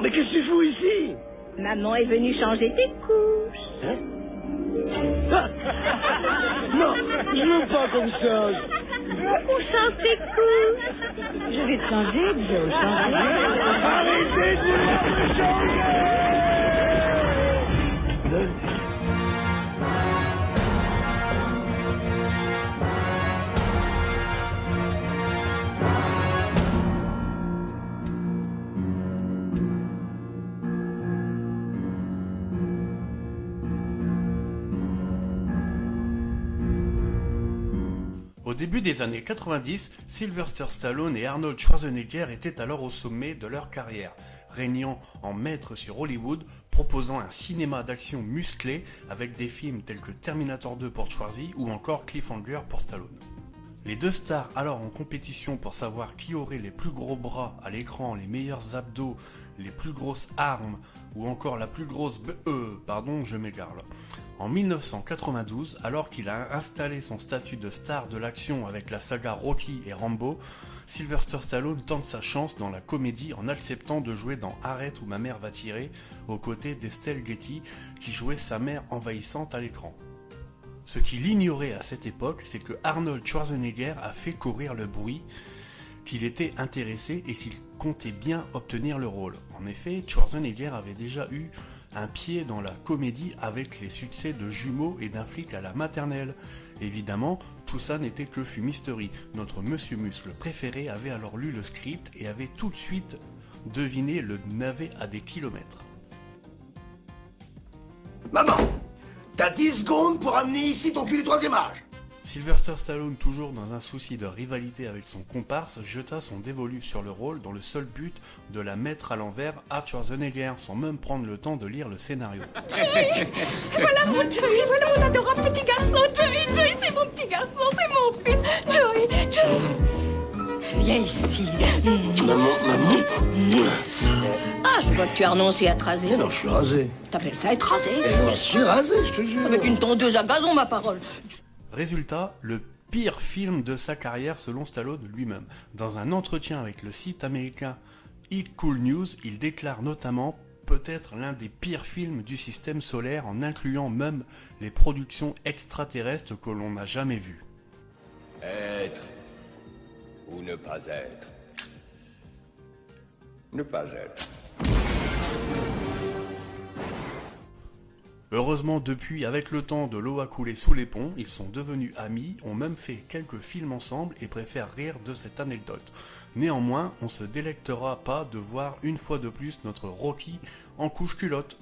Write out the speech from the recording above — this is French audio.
Mais qu'est-ce que tu fous ici? Maman est venue changer tes couches. Hein? Ah! Non, je veux pas comme ça. On change tes couches. Je vais te changer, Joe. Arrêtez de vouloir me changer! Au début des années 90, Sylvester Stallone et Arnold Schwarzenegger étaient alors au sommet de leur carrière, régnant en maître sur Hollywood, proposant un cinéma d'action musclé avec des films tels que Terminator 2 pour Schwarzy ou encore Cliffhanger pour Stallone. Les deux stars alors en compétition pour savoir qui aurait les plus gros bras à l'écran, les meilleurs abdos, les plus grosses armes ou encore la plus grosse je m'égare là. En 1992, alors qu'il a installé son statut de star de l'action avec la saga Rocky et Rambo, Sylvester Stallone tente sa chance dans la comédie en acceptant de jouer dans Arrête où ma mère va tirer, aux côtés d'Estelle Getty qui jouait sa mère envahissante à l'écran. Ce qu'il ignorait à cette époque, c'est que Arnold Schwarzenegger a fait courir le bruit qu'il était intéressé et qu'il comptait bien obtenir le rôle. En effet, Schwarzenegger avait déjà eu un pied dans la comédie avec les succès de Jumeaux et d'un flic à la maternelle. Évidemment, tout ça n'était que fumisterie. Notre Monsieur Muscle préféré avait alors lu le script et avait tout de suite deviné le navet à des kilomètres. Maman, t'as 10 secondes pour amener ici ton cul du 3e âge. Sylvester Stallone, toujours dans un souci de rivalité avec son comparse, jeta son dévolu sur le rôle dans le seul but de la mettre à l'envers à Schwarzenegger, sans même prendre le temps de lire le scénario. Joey, voilà mon Joey, voilà mon adorable petit garçon. Joey, c'est mon petit garçon, c'est mon fils. Joey, viens ici. Maman. Ah, je vois que tu as renoncé à te raser. Mais non, je suis rasé. T'appelles ça être rasé? Je suis rasé, je te jure. Avec une tondeuse à gazon, ma parole. Résultat, le pire film de sa carrière selon Stallone lui-même. Dans un entretien avec le site américain It Cool News, il déclare notamment peut-être l'un des pires films du système solaire en incluant même les productions extraterrestres que l'on n'a jamais vues. Être ou ne pas être. Ne pas être. Heureusement depuis, avec le temps de l'eau a coulé sous les ponts, ils sont devenus amis, ont même fait quelques films ensemble et préfèrent rire de cette anecdote. Néanmoins, on se délectera pas de voir une fois de plus notre Rocky en couche-culotte.